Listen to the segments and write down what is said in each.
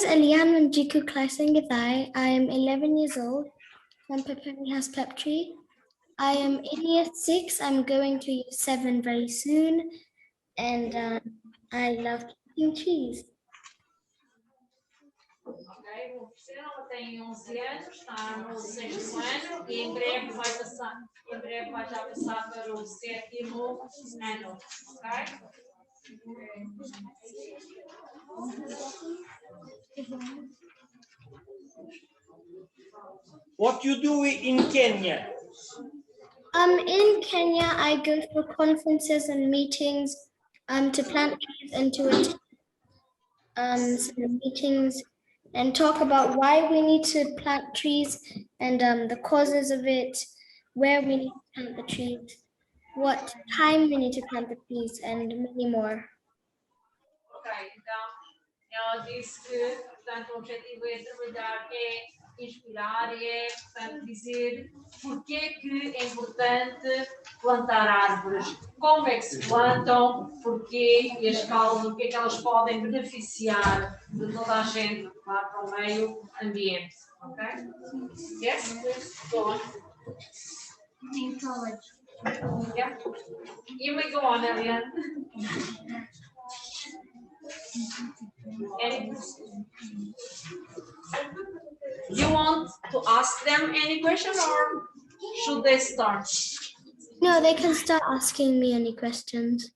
is Ellyanne Wanjiku. I am 11 years old. I'm preparing house pep tree. I am in year 6. I'm going to year 7 very soon. And I love planting trees. Ok, vou oferecer, ela tem 11 anos, está no 6º ano e em breve vai já passar para o 7º ano, ok? What you do in Kenya? In Kenya, I go to conferences and meetings to plant trees and to attend some meetings and talk about why we need to plant trees and the causes of it, where we need to plant the trees, what time we need to plant the trees, and many more. Ok, então ela disse que, portanto, o objetivo é trabalhar, é inspirar e é, portanto, dizer porque é que é importante plantar árvores, como é que se plantam, porquê e as causas, o que é que elas podem beneficiar de toda a gente lá para o meio ambiente, ok? Yes? Go on. In college. Yeah. You may go on, Ellyanne. You want to ask them any question or should they start? No, they can start asking me any questions.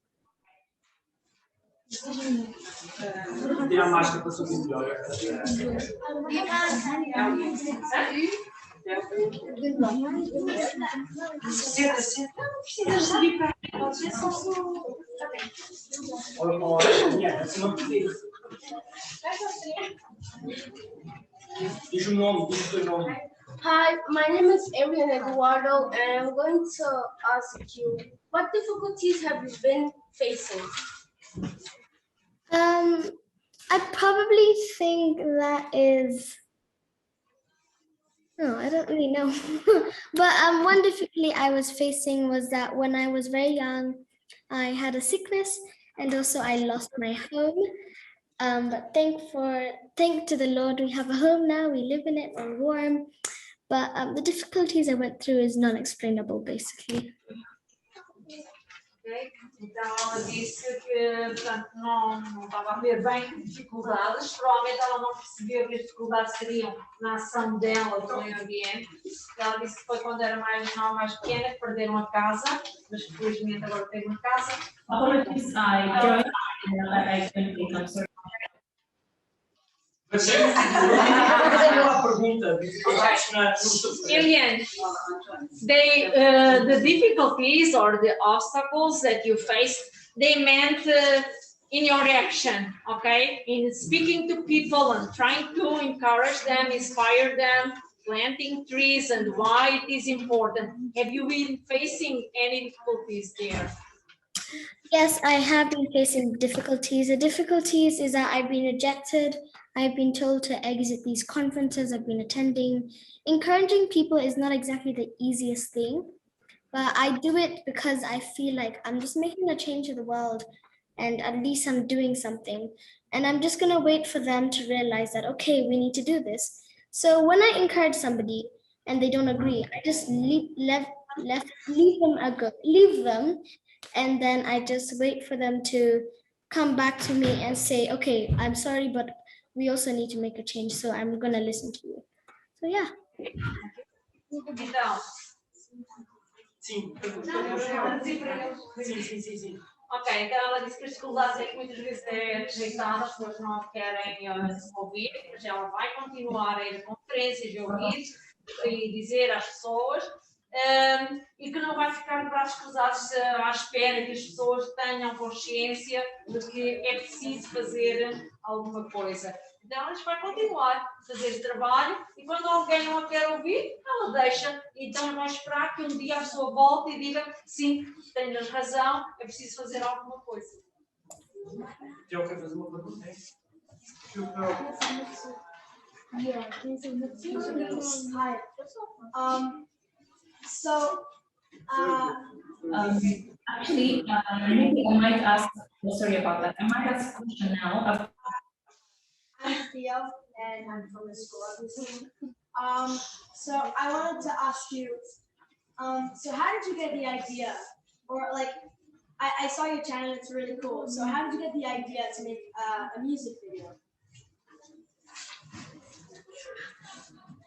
Hi, my name is Ellyanne Eduardo, and I'm going to ask you, what difficulties have you been facing? I probably think that is, no, I don't really know. But one difficulty I was facing was that when I was very young, I had a sickness and also I lost my home. But thank to the Lord, we have a home now, we live in it, we're warm. But the difficulties I went through is non-explainable, basically. Okay. Então ela disse que, portanto, não estava a ver bem dificuldades, provavelmente ela não percebeu que as dificuldades seriam na ação dela do meio ambiente. Ela disse que foi quando era mais nova, mais pequena, que perderam a casa, mas que felizmente agora tem uma casa. Apologies, I joined and I couldn't think, I'm sorry. Ellyanne, the difficulties or the obstacles that you faced, they meant in your reaction, okay? In speaking to people and trying to encourage them, inspire them, planting trees and why it is important. Have you been facing any difficulties there? Yes, I have been facing difficulties. The difficulties is that I've been rejected. I've been told to exit these conferences I've been attending. Encouraging people is not exactly the easiest thing, but I do it because I feel like I'm just making a change to the world and at least I'm doing something. And I'm just gonna wait for them to realize that, okay, we need to do this. So when I encourage somebody and they don't agree, I just leave them, and then I just wait for them to come back to me and say, okay, I'm sorry, but we also need to make a change, so I'm gonna listen to you. So yeah. Então. Sim. Ok, então ela disse que as dificuldades é que muitas vezes é rejeitada, as pessoas não querem ouvir, mas ela vai continuar a ir a conferências e ouvir e dizer às pessoas e que não vai ficar de braços cruzados à espera que as pessoas tenham consciência de que é preciso fazer alguma coisa. Então, ela vai continuar a fazer o trabalho e quando alguém não a quer ouvir, ela deixa. Então, vai esperar que um dia a pessoa volte e diga sim, tens razão, é preciso fazer alguma coisa. Eu quero fazer uma pergunta. Yeah, hi. Actually, maybe I might ask, sorry about that, I might ask a question now. Theo, and I'm from Escola. So I wanted to ask you, so how did you get the idea? Or like, I saw your channel, it's really cool. So how did you get the idea to make a music video?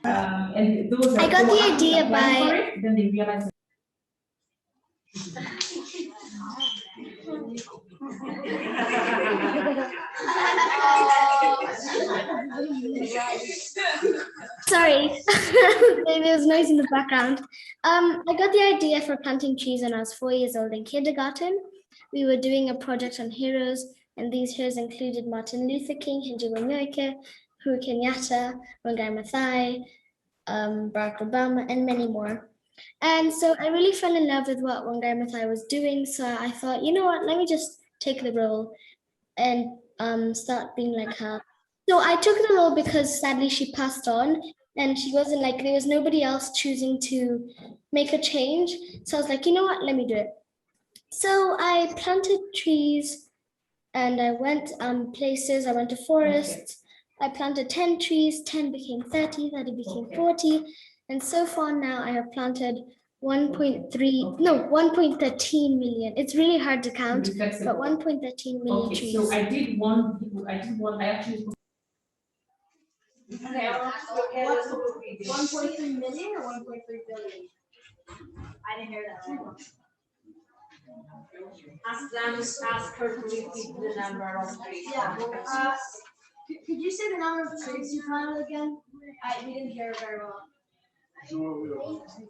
And those I got the idea applying for by- it, then they realize. Sorry, there was noise in the background. I got the idea for planting trees when I was 4 years old in kindergarten. We were doing a project on heroes, and these heroes included Martin Luther King, Ellyanne Wanjiku, Uhuru Kenyatta, Wangari Maathai, Barack Obama, and many more. And so I really fell in love with what Wangari Maathai was doing. So I thought, you know what, let me just take the role and start being like her. So I took the role because sadly she passed on, and she wasn't like, there was nobody else choosing to make a change. So I was like, you know what, let me do it. So I planted trees and I went places, I went to forests. I planted 10 trees, 10 became 30, 30 became 40. And so far now I have planted 1.13 million. It's really hard to count, but 1.13 million Okay, trees. so I actually. Okay, What's 1.3 million or 1.3 billion? I didn't hear that. ask her to repeat the number of trees. Yeah. Could you say the number of trees you planted again? We didn't hear it very well.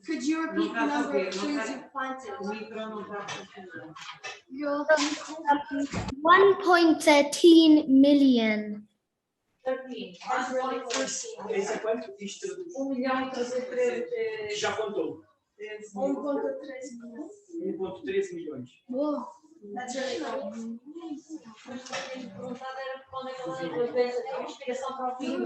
Could you repeat the number of trees you planted? 1.13 million. 13. That's really cool. Esse é quanto? Isto 1.3 já contou. 1.3 million. 1.13 milhões. Whoa, that's really cool. perguntado era quando é que ela fez a inspiração para o filme.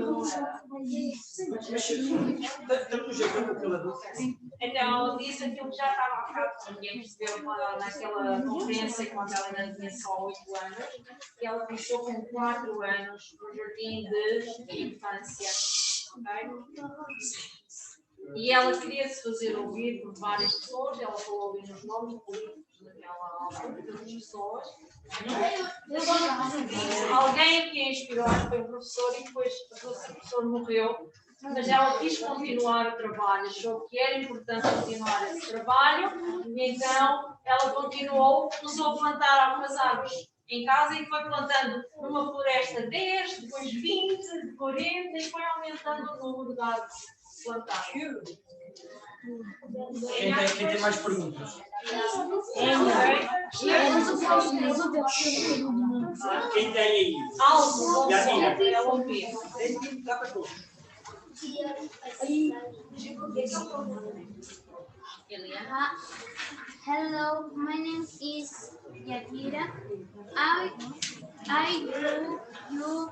Traduz agora o que ela disse. Então, ela disse aquilo que já estava a cá, ninguém percebeu naquela conferência, quando ela ainda tinha só 8 anos, que ela começou com 4 anos no jardim de infância. Okay? E ela queria se fazer ouvir por várias pessoas, ela falou ali nos nomes políticos daquela altura, das pessoas. Alguém que a inspirou foi o professor e depois o professor morreu, mas ela quis continuar o trabalho, achou que era importante continuar esse trabalho e então ela continuou, começou a plantar algumas árvores em casa e foi plantando numa floresta 10, depois 20, 40 e foi aumentando o número de árvores plantadas. Quem tem mais perguntas? Quem tem aí? Algo, Já diga. ela ouviu. Dá para todos. Hello, my name is Yadira. I grew you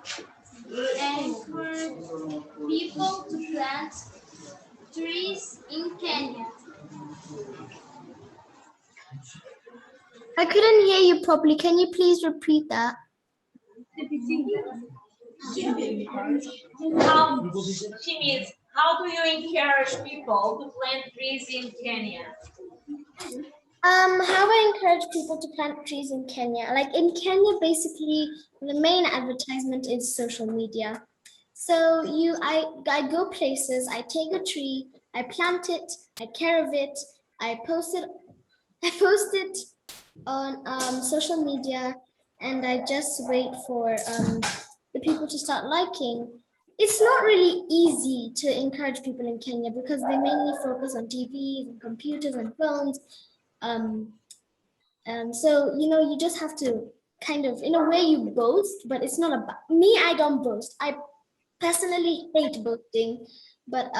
encourage people to plant trees in Kenya. I couldn't hear you properly. Can you please repeat that? How do you encourage people to plant trees in Kenya? How I encourage people to plant trees in Kenya. Like in Kenya, basically, the main advertisement is social media. So I go places, I take a tree, I plant it, I care of it, I post it on social media, and I just wait for the people to start liking. It's not really easy to encourage people in Kenya because they mainly focus on TVs and computers and phones. So, you know, you just have to kind of, in a way you boast, but it's not about me. I don't boast. I personally hate boasting, but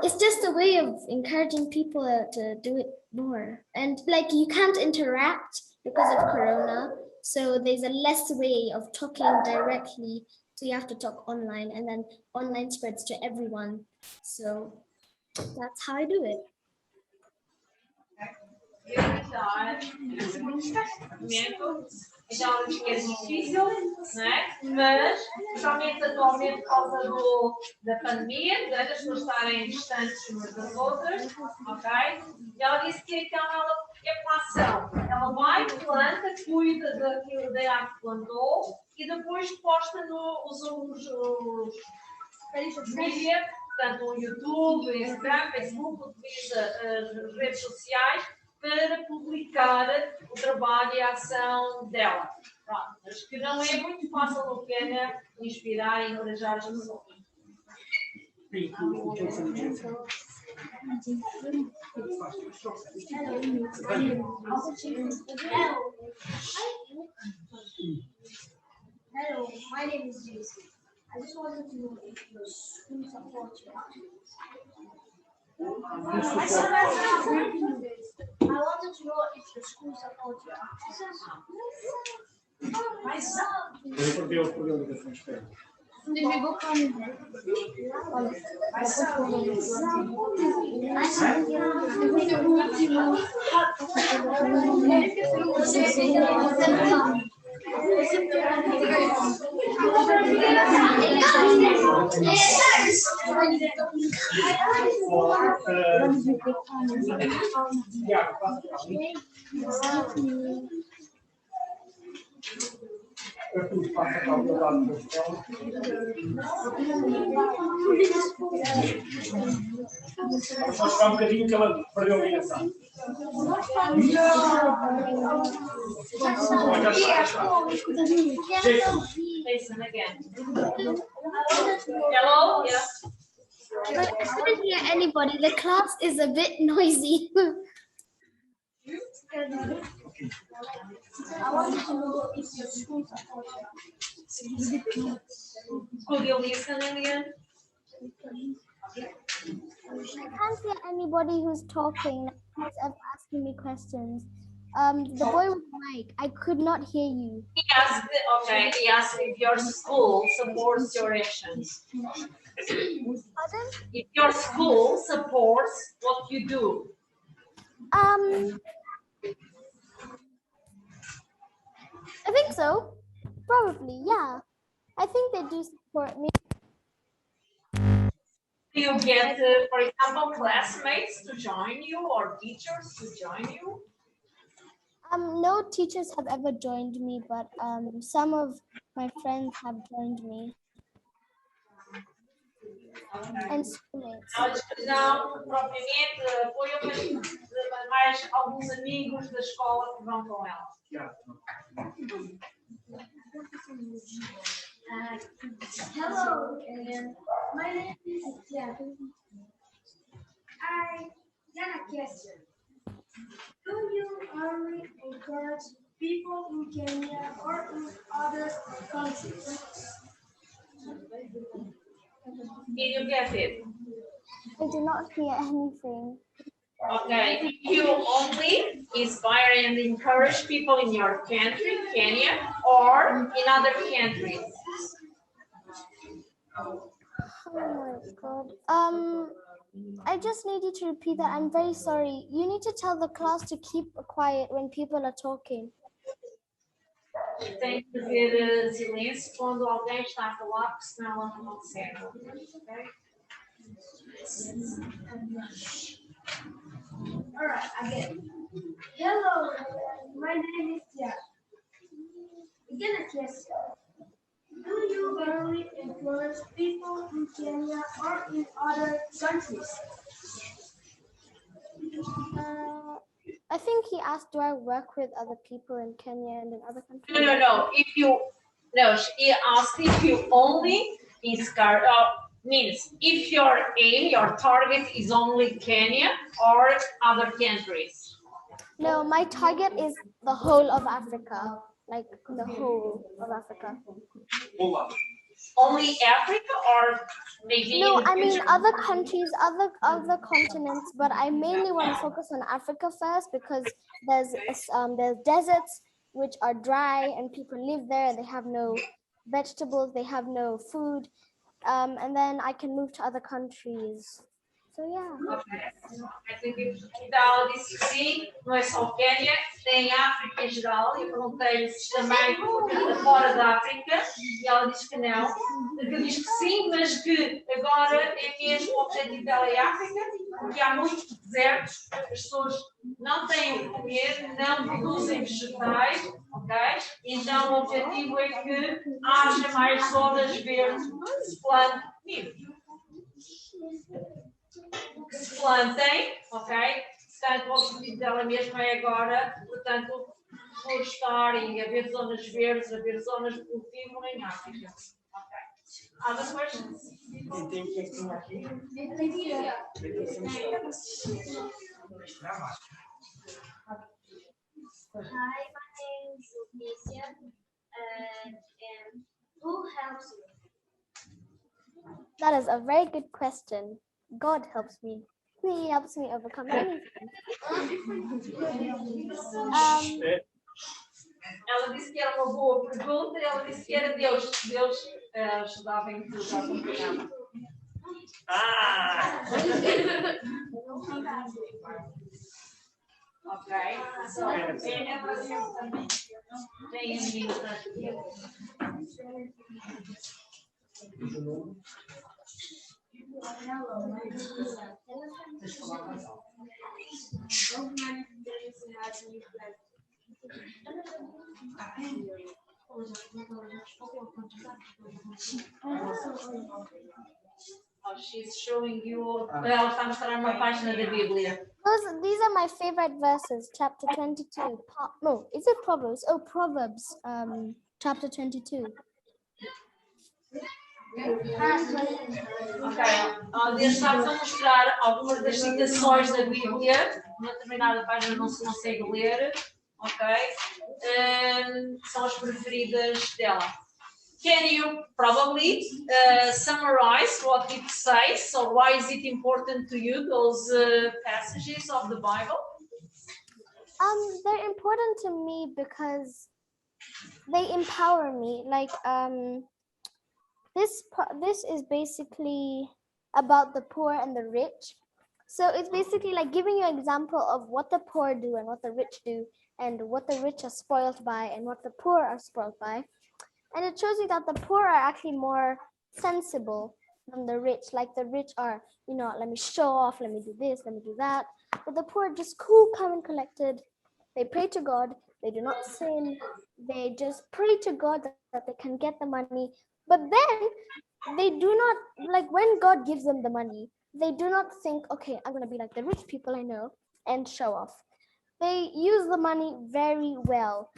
it's just a way of encouraging people to do it more. And like, you can't interact because of Corona. So there's a less way of talking directly. So you have to talk online, and then online spreads to everyone. So that's how I do it. evitar esse momento. Então, ela diz que é difícil, né? Mas, principalmente atualmente, por causa da pandemia, das pessoas estarem distantes umas das outras, ok? E ela disse que então ela é uma ação. Ela vai, planta, cuida daquilo da árvore que plantou e depois posta os mídia, portanto, o YouTube, o Instagram, o Facebook, utiliza as redes sociais para publicar o trabalho e a ação dela. Pronto, mas que não é muito fácil no Quénia inspirar e encorajar as pessoas. Hello, my name is Jason. I just wanted to know if your school supports your activities. I wanted to know if your school supports your activities. Só esperar um bocadinho que ela perdeu a ligação. Listen again. Hello? Yeah. But I couldn't hear anybody. The class is a bit noisy. I wanted to know if your school supports your activities. Could you listen, Ellyanne? I can't hear anybody who's talking. Who's asking me questions. The boy with the mic, I could not hear you. He asked if your school supports your actions. Pardon? If your school supports what you do. I think so. Probably, yeah. I think they do support me. Do you get, for example, classmates to join you or teachers to join you? No teachers have ever joined me, but some of my friends have joined me. And schoolmates. Não, propriamente, apoio, mas mais alguns amigos da escola que vão com ela. Hello, Ellyanne. My name is Ellyanne. I got a question. Do you only encourage people in Kenya or in other countries? Did you get it? I did not hear anything. Okay, if you only inspire and encourage people in your country, Kenya, or in other countries. Oh my God. I just need you to repeat that. I'm very sorry. You need to tell the class to keep quiet when people are talking. Tem que haver silêncio quando alguém está a falar, porque senão ela não consegue. Okay? All right, again. Hello, my name is Tia. Again, a question. Do you really influence people in Kenya or in other countries? I think he asked, do I work with other people in Kenya and in other countries? No. He asked if you only inspire, means if your aim, your target is only Kenya or other countries. No, my target is the whole of Africa, like the whole of Africa. Only Africa or maybe? No, I mean other countries, other continents, but I mainly want to focus on Africa first because there's deserts which are dry and people live there. They have no vegetables, they have no food, and then I can move to other countries. So yeah. Então ela disse que sim, não é só Quénia, tem África em geral, e perguntei-lhe se também fora da África, e ela disse que não, que diz que sim, mas que agora é mesmo o objetivo dela é África, porque há muitos desertos, as pessoas não têm o que comer, não produzem vegetais, ok? Então o objetivo é que haja mais zonas verdes que se plantem, que se plantem, ok? Portanto, o objetivo dela mesma é agora, portanto, florestar e haver zonas verdes, haver zonas de cultivo em África. Ok. Other questions? Tem que tem aqui. Hi, my name is Alicia, and who helps you? That is a very good question. God helps me. He helps me overcome anything. Ela disse que era uma boa pergunta e ela disse que era Deus. Deus ajudava em tudo, acompanhava. Ok. So, tem menino aqui. Oh, she's showing you. Ela está a mostrar uma página da Bíblia. These are my favorite verses, chapter 22. No, is it Proverbs? Oh, Proverbs, chapter 22. Ok, Deus está-vos a mostrar algumas das citações da Bíblia, numa determinada página não se consegue ler, ok? São as preferidas dela. Can you probably summarize what it says? So why is it important to you, those passages of the Bible? They're important to me because they empower me. Like, this is basically about the poor and the rich. So it's basically like giving you an example of what the poor do and what the rich do, and what the rich are spoiled by and what the poor are spoiled by. And it shows you that the poor are actually more sensible than the rich. Like the rich are, let me show off, let me do this, let me do that. But the poor are just cool, calm, and collected. They pray to God. They do not sin. They just pray to God that they can get the money. But then they do not, like when God gives them the money, they do not think, okay, I'm going to be like the rich people I know and show off. They use the money very well.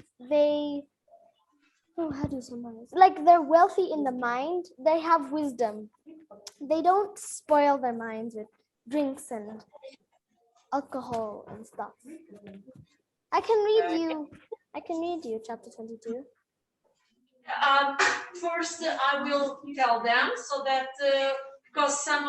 How do you summarize? Like they're wealthy in the mind. They have wisdom. They don't spoil their minds with drinks and alcohol and stuff. I can read you chapter 22. First, I will tell them so that because some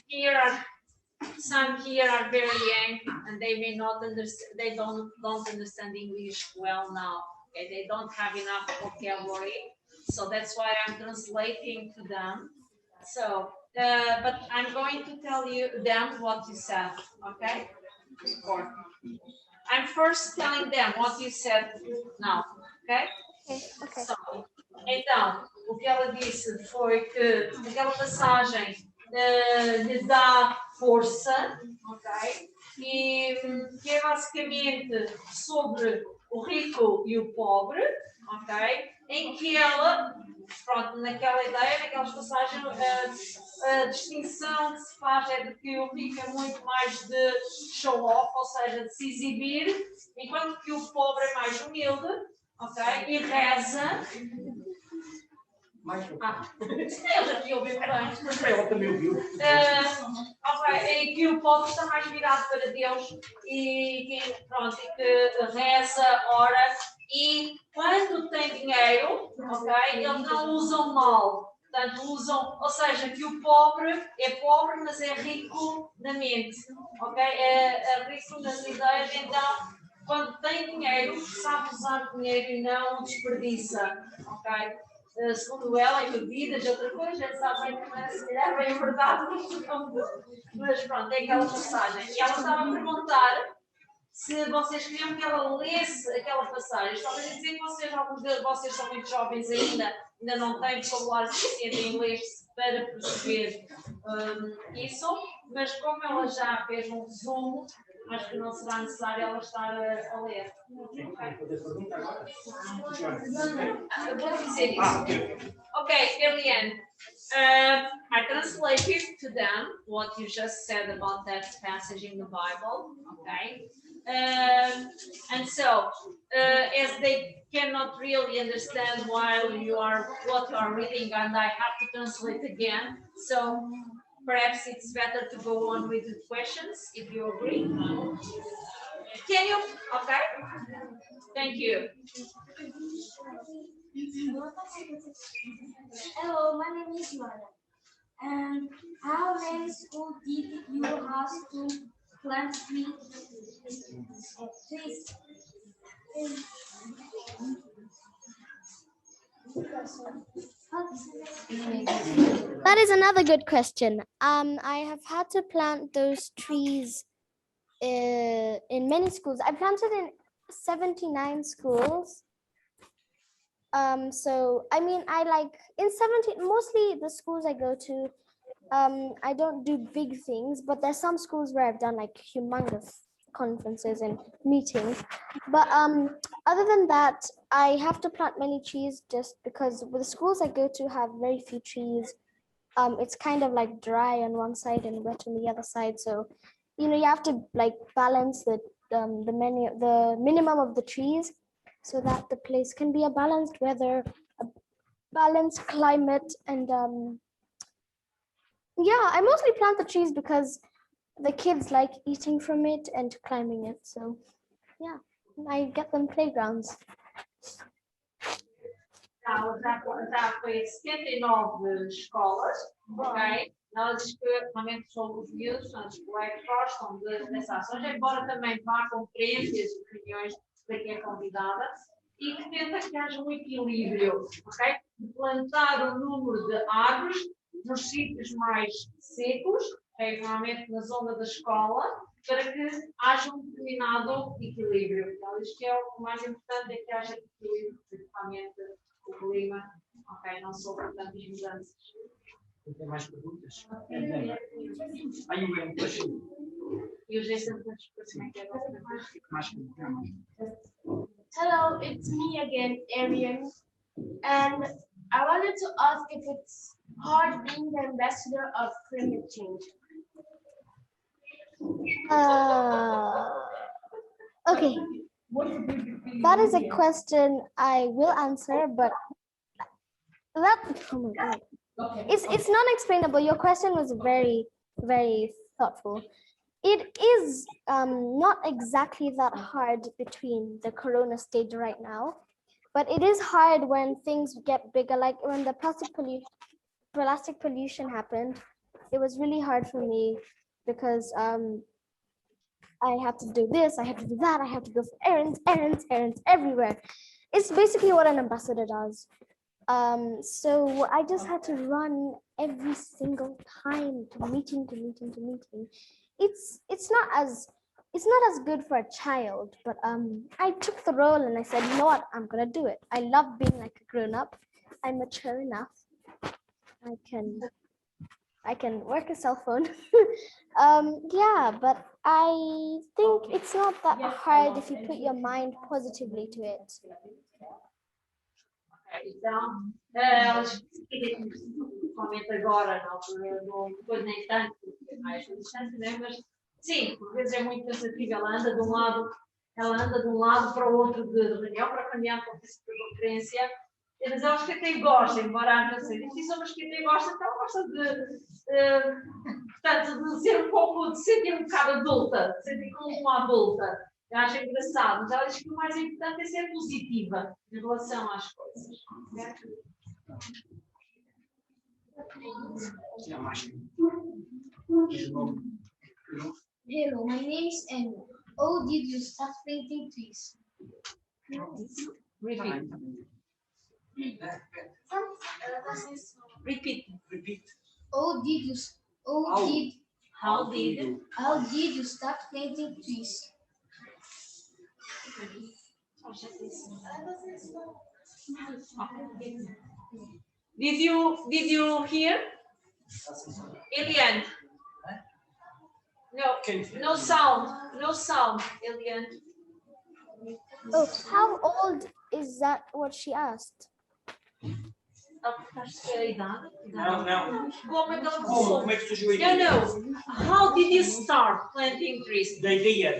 here are very young and they may not understand. They don't understand English well now. Okay? They don't have enough vocabulary, so that's why I'm translating to them. So, but I'm going to tell them what you said. Okay? I'm first telling them what you said now. Okay? Okay. So, então, o que ela disse foi que aquela passagem lhe dá força, ok? E que é basicamente sobre o rico e o pobre, ok? Em que ela, pronto, naquela ideia, naquelas passagens, a distinção que se faz é de que o rico é muito mais de show off, ou seja, de se exibir, enquanto que o pobre é mais humilde, ok? E reza. Eu já tinha ouvido antes. Ela também ouviu. E que o povo está mais virado para Deus e que reza, ora, e quando tem dinheiro, ok, eles não usam mal. Portanto, ou seja, que o pobre é pobre, mas é rico na mente, ok? É rico nas ideias, então, quando tem dinheiro, sabe usar dinheiro e não desperdiça, ok? segundo ela, em bebidas, outra coisa, já sabem que não é, se calhar bem verdade, mas pronto, é aquela passagem. E ela estava a perguntar se vocês queriam que ela lesse aquela passagem. Estava a dizer que vocês, alguns de vocês são muito jovens ainda não têm vocabulário suficiente em inglês para perceber isso, mas como ela já fez um resumo, acho que não será necessário ela estar a ler. Vou dizer isso. Okay, Ellyanne, I translated to them what you just said about that passage in the Bible, okay? And so, as they cannot really understand while what you are reading, and I have to translate again, so perhaps it's better to go on with the questions, if you agree. Can you? Okay. Thank you. Hello, my name is Mara. And how many schools did you have to plant trees? That is another good question. I have had to plant those trees in many schools. I planted in 79 schools. So I mean, I like in 70, mostly the schools I go to, I don't do big things, but there's some schools where I've done like humongous conferences and meetings. But other than that, I have to plant many trees just because the schools I go to have very few trees. It's kind of like dry on one side and wet on the other side. So, you know, you have to like balance the minimum of the trees so that the place can be a balanced weather, a balanced climate, and yeah, I mostly plant the trees because the kids like eating from it and climbing it. So yeah, I get them playgrounds. Já foi 79 escolas, ok? Ela diz que realmente são os miúdos, são os colegas que gostam dessas ações, embora também vá a conferências e reuniões para quem é convidada, e que tenta que haja um equilíbrio, ok? De plantar o número de árvores nos sítios mais secos, okay? Normalmente na zona da escola, para que haja um determinado equilíbrio. Ela diz que é o mais importante é que haja equilíbrio, principalmente o clima, ok? Não só tantas mudanças. Tem mais perguntas? Aí eu venho depois. E os exemplos como é que é Mais. Hello, it's me again, Ellyanne. And I wanted to ask if it's hard being the ambassador of climate change. Okay, that is a question I will answer, but that, oh my God. It's not explainable. Your question was very, very thoughtful. It is not exactly that hard between the corona stage right now, but it is hard when things get bigger, like when the plastic pollution happened. It was really hard for me because I have to do this, I have to do that, I have to go for errands everywhere. It's basically what an ambassador does. So I just had to run every single time to meeting. It's not as good for a child, but I took the role and I said, you know what, I'm gonna do it. I love being like a grown-up. I'm mature enough. I can work a cell phone. Yeah, but I think it's not that hard if you put your mind positively to it. Então, elas principalmente agora, na altura, depois nem tanto, mais distante, né? Mas sim, por vezes é muito cansativo. Ela anda de um lado para o outro de reunião para reunião, conferência. Mas eu acho que até gosta, embora às vezes seja difícil, mas que até gosta, então gosta portanto, de ser um pouco, de sentir um bocado adulta, de sentir como uma adulta. Eu acho engraçado, mas ela diz que o mais importante é ser positiva em relação às coisas. Hello, my name is Emma. Oh, did you start planting trees? Repeat. Repeat. Repeat. Oh, did you? How did? How did you start planting trees? Did you hear? Ellyanne? No sound, Ellyanne. Oh, how old is that? What she asked. Não. Como é que ela Como começou? é que surgiu a ideia? No. How did you start planting trees? Da ideia.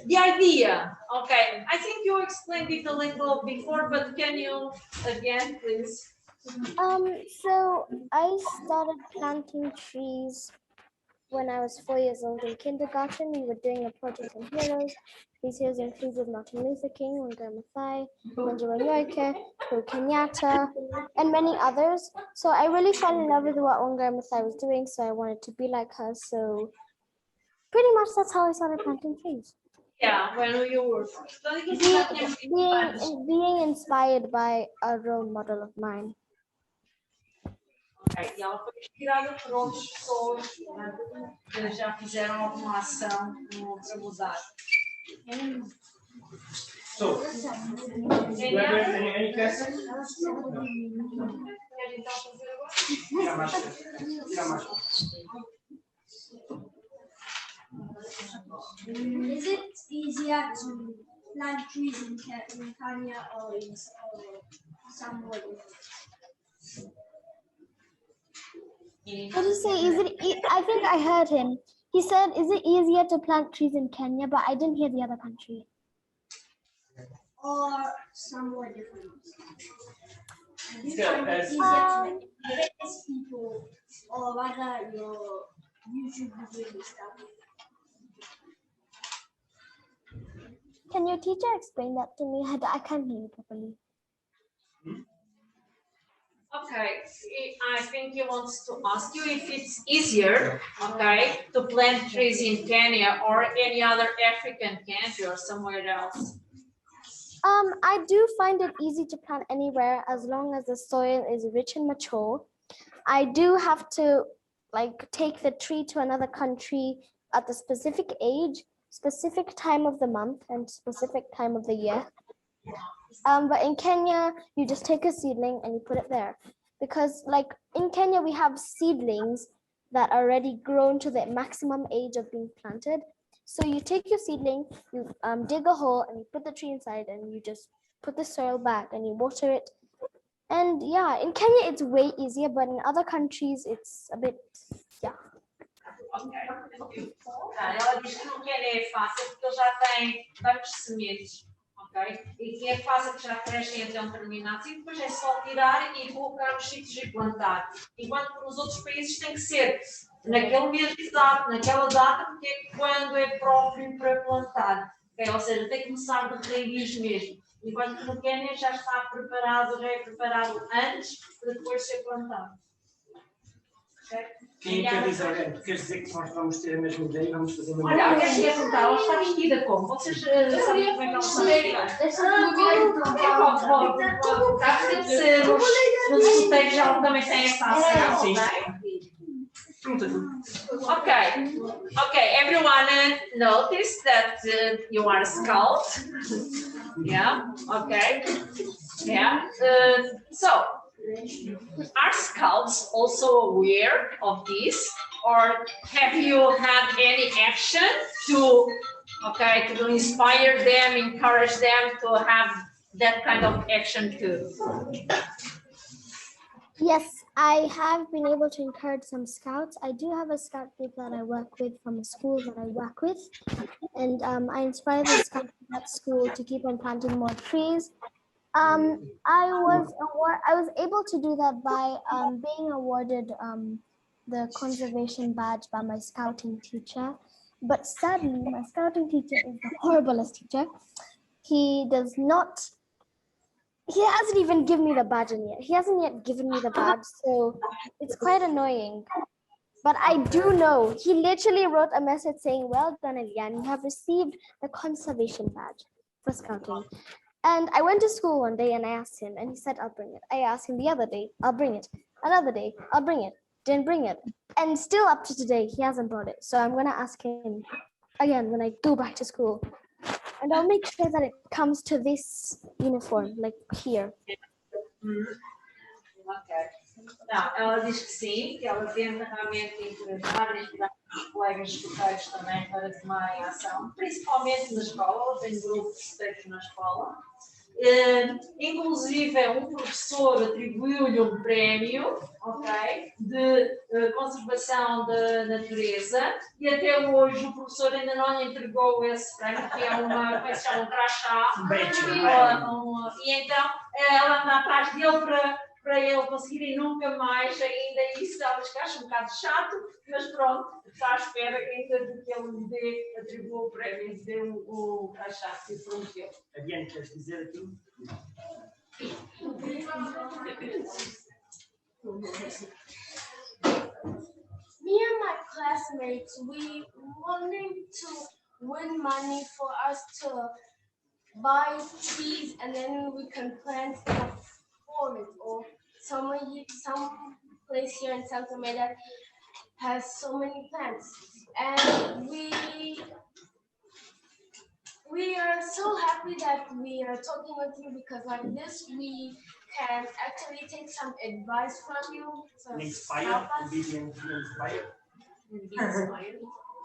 The idea. Okay. I think you explained it a little before, but can you again, please? So I started planting trees when I was 4 years old in kindergarten. We were doing a project on heroes. These heroes included Martin Luther King, Wangari Maathai, Wanjiku, Kenyatta, and many others. So I really fell in love with what Wangari Maathai was doing, so I wanted to be like her. So pretty much that's how I started planting trees. Yeah, when you were Being inspired by a role model of mine. Okay. E ela foi inspirada por outras pessoas que já fizeram alguma ação para mudar. So, do you have any questions? Quer então fazer agora? Tira a máscara. Is it easier to plant trees in Kenya or in somewhere else? What did he say? I think I heard him. He said, is it easier to plant trees in Kenya? But I didn't hear the other country. Or somewhere different? Do you Yeah, find it easier to raise people or rather your YouTube video and stuff? Can your teacher explain that to me? I can't hear you properly. Okay, I think he wants to ask you if it's easier, okay, to plant trees in Kenya or any other African country or somewhere else. I do find it easy to plant anywhere as long as the soil is rich and mature. I do have to take the tree to another country at the specific age, specific time of the month, and specific time of the year. But in Kenya, you just take a seedling and you put it there. Because in Kenya, we have seedlings that are already grown to the maximum age of being planted. So you take your seedling, you dig a hole and you put the tree inside and you just put the soil back and you water it. And yeah, in Kenya, it's way easier, but in other countries, it's a bit, yeah. Ok. Ela diz que no Quénia é fácil porque ele já tem tantas sementes, ok? E que é fácil que já crescem até um determinado sítio, depois é só tirar e colocar nos sítios e plantar. Enquanto que nos outros países tem que ser naquele mês exato, naquela data, porque é quando é próprio para plantar. Okay? Ou seja, tem que começar de raiz mesmo. Enquanto que no Quénia já está preparado, já é preparado antes para depois ser plantado. Okay? Quem quer dizer, tu queres dizer que nós vamos ter a mesma ideia e vamos fazer a mesma Olha, coisa? eu quero perguntar, ela está vestida como? Vocês sabem como é que ela está vestida? Se nos escuteiros já também tem essa ação, Sim. Okay, everyone noticed that you are a scout. Yeah, okay. Yeah, so are scouts also aware of this, or have you had any action to inspire them, encourage them to have that kind of action too? Yes, I have been able to encourage some scouts. I do have a scout group that I work with from a school that I work with. And I inspire the scouts at that school to keep on planting more trees. I was able to do that by being awarded the conservation badge by my scouting teacher. But sadly, my scouting teacher is the horriblest teacher. He hasn't even given me the badge yet. He hasn't yet given me the badge, so it's quite annoying. But I do know, he literally wrote a message saying, well done, Ellyanne, you have received the conservation badge for scouting. And I went to school one day and I asked him, and he said, I'll bring it. I asked him the other day, I'll bring it. Another day, I'll bring it. Didn't bring it. And still up to today, he hasn't brought it. So I'm going to ask him again when I go back to school. And I'll make sure that it comes to this uniform, like here. Ok. Não, ela diz que sim, que ela tenta realmente encorajar e inspirar os colegas escuteiros também para tomarem ação, principalmente na escola. Ela tem grupos de escuteiros na escola. Inclusive, um professor atribuiu-lhe um prémio, ok, de conservação da natureza, e até hoje o professor ainda não lhe entregou esse prémio, que é uma, como é que se chama, um crachá. E então ela anda atrás dele para ele conseguir e nunca mais ainda isso. Ela diz que acha um bocado chato, mas pronto, está à espera ainda de que ele lhe dê, atribua o prémio, lhe dê o crachá que lhe prometeu. Ellyanne, queres dizer aquilo? Me and my classmates, we wanted to win money for us to buy trees and then we can plant in a forest or some place here in South Tomé that has so many plants. And we are so happy that we are talking with you because like this we can actually take some advice from you. So Inspire, help us. be inspired.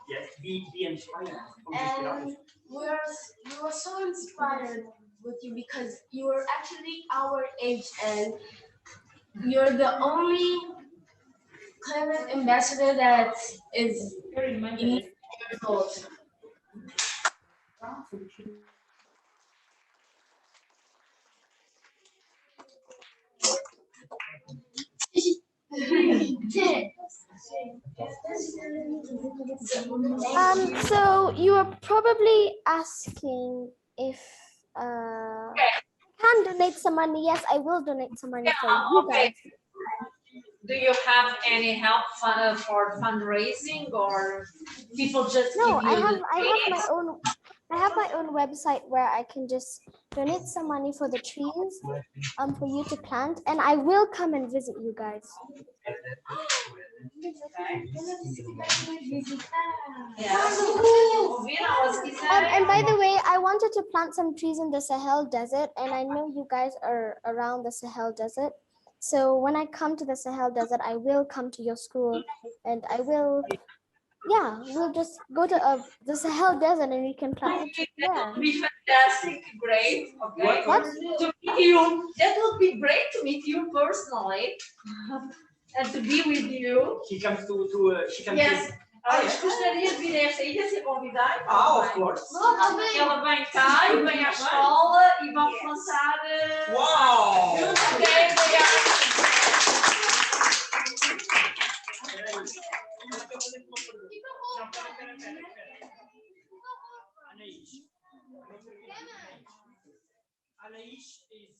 Yes, be inspired. And we were so inspired with you because you are actually our age and you're the only climate ambassador that is 11 years old. So you are probably asking if I can donate some money. Yes, I will donate some money for you guys. Do you have any help for fundraising or people just No, give you I have my own website where I can just donate some money for the trees for you to plant, and I will come and visit you guys. And by the way, I wanted to plant some trees in the Sahel Desert, and I know you guys are around the Sahel Desert. So when I come to the Sahel Desert, I will come to your school, and I will, we'll just go to the Sahel Desert, and we can plant the trees there. That would be fantastic, great. Okay. What? To meet you, that would be great to meet you personally and to be with you. She comes to she comes Yes. Gostaria de vir a esta ilha ser convidada. of course. Ela vem cá e vem à escola e vamos lançar. Wow! Ok, obrigada. Anaïs is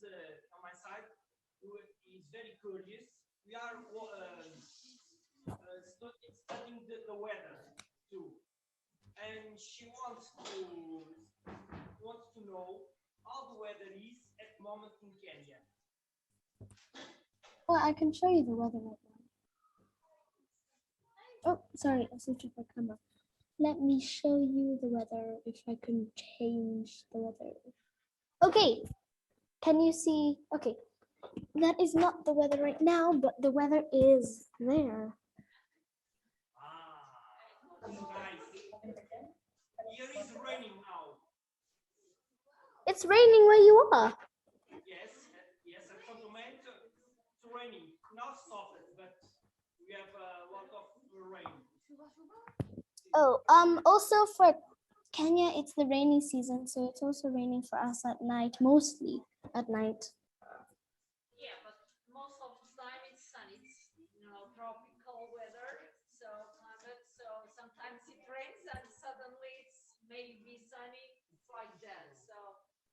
on my side, who is very curious. We are studying the weather too, and she wants to know how the weather is at the moment in Kenya. Well, I can show you the weather right now. Oh, sorry, I switched off my camera. Let me show you the weather if I can change the weather. Okay, can you see? Okay, that is not the weather right now, but the weather is there. Nice. Here is raining now. It's raining where you are. Yes, at some moment it's raining. Not stopped, but we have a lot of rain. Oh, also for Kenya, it's the rainy season, so it's also raining for us at night, mostly at night. Yeah, but most of the time it's sunny. It's tropical weather, so climate. So sometimes it rains and suddenly it's maybe sunny. It's like that. So,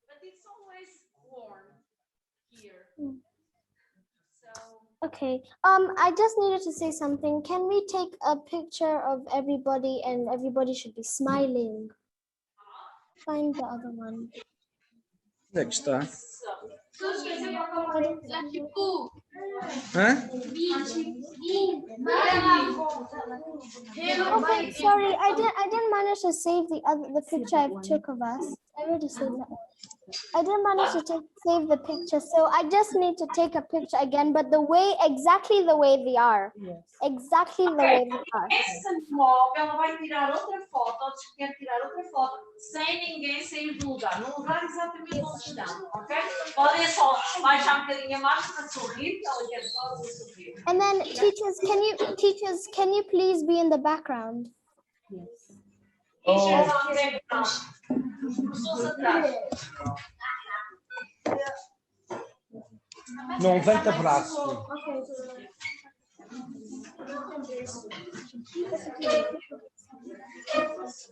but it's always warm here. So. Okay. I just needed to say something. Can we take a picture of everybody and everybody should be smiling? Find the other one. Onde é que está? Okay, sorry, I didn't manage to save the picture I took of us. I already saved that one. I didn't manage to save the picture, so I just need to take a picture again, but exactly the way they are. Yes. Exactly the way they are. Essa móvel, ela vai tirar outra foto, ou quer tirar outra foto, sem ninguém sair do lugar, no lugar exatamente onde estão, ok? Podem só baixar um bocadinho a máscara para sorrir, ela quer só sorrir. And then teachers, can you please be in the background? Yes. Teachers on background. Pessoas atrás. Não vem-te abraço.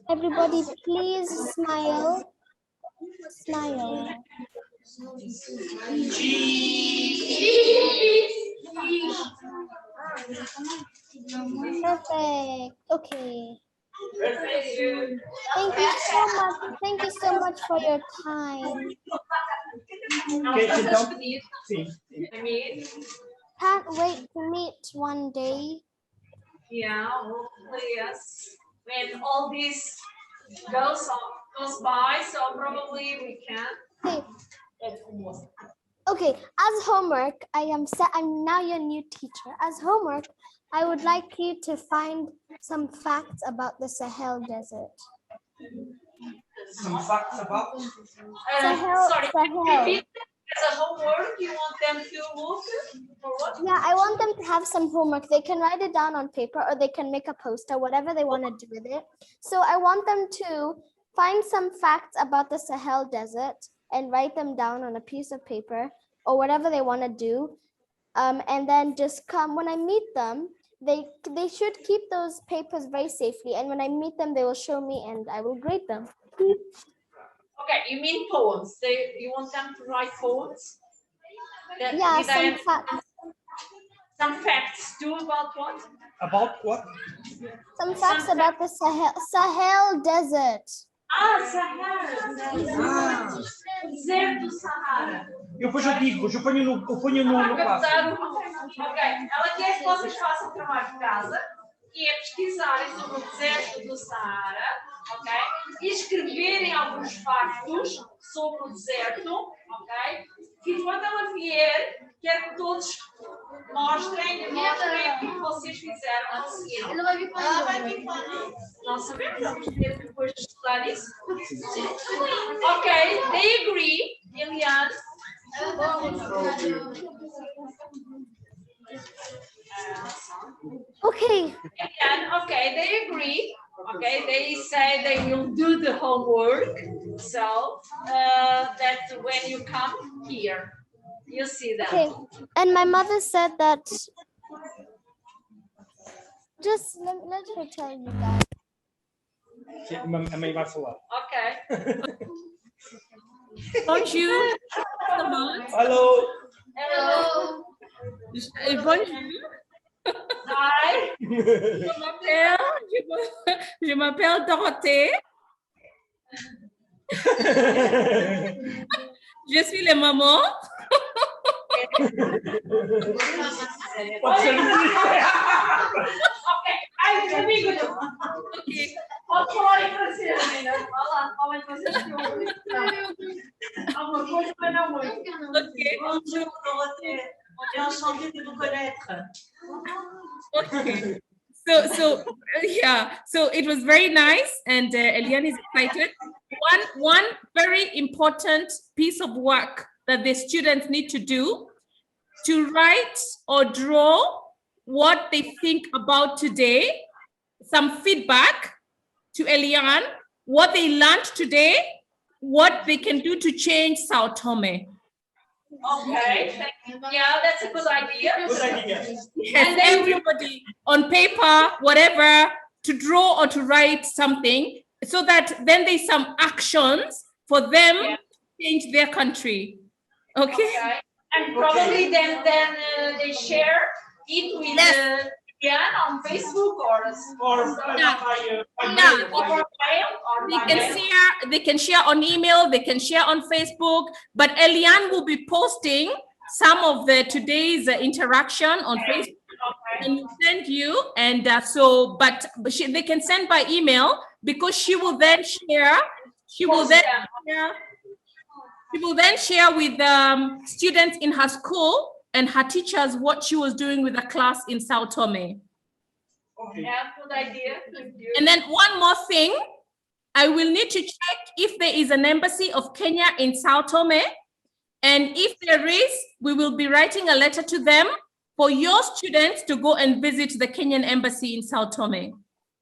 Everybody, please smile. Smile. Perfect. Okay. Thank you so much. Thank you so much for your time. Can't wait to meet one day. Yeah, hopefully, yes. When all this goes by, so probably we can. Okay, as homework, I'm now your new teacher. As homework, I would like you to find some facts about the Sahel Desert. Some facts about? Sahel. As a homework, you want them to look for what? Yeah, I want them to have some homework. They can write it down on paper or they can make a poster, whatever they want to do with it. So I want them to find some facts about the Sahel Desert and write them down on a piece of paper or whatever they want to do. And then just come when I meet them. They should keep those papers very safely. And when I meet them, they will show me and I will grade them. Okay, you mean poems? You want them to write poems? Yeah, some facts too about what? About what? Some facts about the Sahel Desert. Sahara. Deserto do Sahara. Eu ponho no quadro. Ok, ela quer que vocês façam trabalho de casa e é pesquisarem sobre o deserto do Sahara, ok? E escreverem alguns factos sobre o deserto, ok? E quando ela vier, quero que todos mostrem o que vocês fizeram a seguir. Ela vai vir para vai vir para não sabemos, vamos ter que depois estudar isso. Ok, they agree, Ellyanne. Okay. Okay, they agree. Okay, they say they will do the homework. So that when you come here, you see that. Okay, and my mother said that. Just let her tell you guys. A mãe vai falar. Okay. Bonjour. Hello. Hello. Bonjour. Hi. Je m'appelle Dorothée. Je suis la maman. Ai, amigo. Ok. Pode falar em francês, menina. Vai lá, fala em francês. Alguma coisa, mas não muito. Ok. Bonjour, Dorothée. On est enchanté de vous connaître. Okay. So it was very nice, and Ellyanne is excited. One very important piece of work that the students need to do to write or draw what they think about today, some feedback to Ellyanne, what they learned today, what they can do to change Sao Tomé. Okay, yeah, that's a good idea. Good idea. Yes, everybody on paper, whatever, to draw or to write something, so that then there's some actions for them to change their country. Okay? And probably then they share it with Ellyanne on on Facebook or they can share on email, they can share on Facebook, but Ellyanne will be posting some of the today's interaction on Facebook and will send you, and they can send by email, because she will then share with students in her school and her teachers what she was doing with the class in Sao Tomé. Okay. Yeah, good idea. And then one more thing, I will need to check if there is an embassy of Kenya in Sao Tomé. And if there is, we will be writing a letter to them for your students to go and visit the Kenyan embassy in Sao Tomé.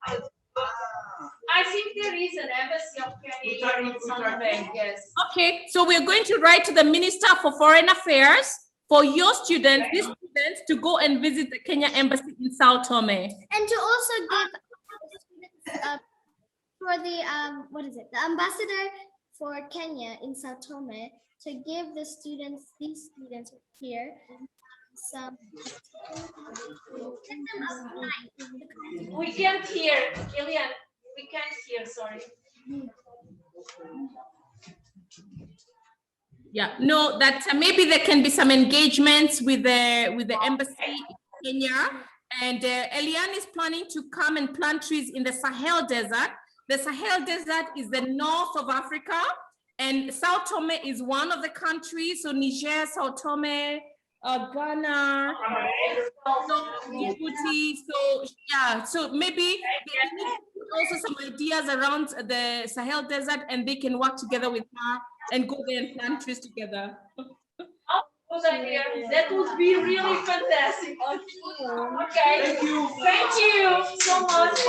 I think there is an embassy of Kenya in Sao Tomé, yes. Okay, so we're going to write to the Minister for Foreign Affairs for your students, these students, to go and visit the Kenya embassy in Sao Tomé. And to also give students for the the ambassador for Kenya in Sao Tomé, to give these students here some. We can't hear, Ellyanne. We can't hear. Sorry. Yeah, no, that maybe there can be some engagements with the embassy in Kenya, and Ellyanne is planning to come and plant trees in the Sahel Desert. The Sahel Desert is the north of Africa, and Sao Tomé is one of the countries. So Niger, Sao Tomé, Ghana, Djibouti. So yeah, so maybe they need also some ideas around the Sahel Desert, and they can work together with her and go there and plant trees together. Oh, good idea. That would be really fantastic. Okay. Thank you so much.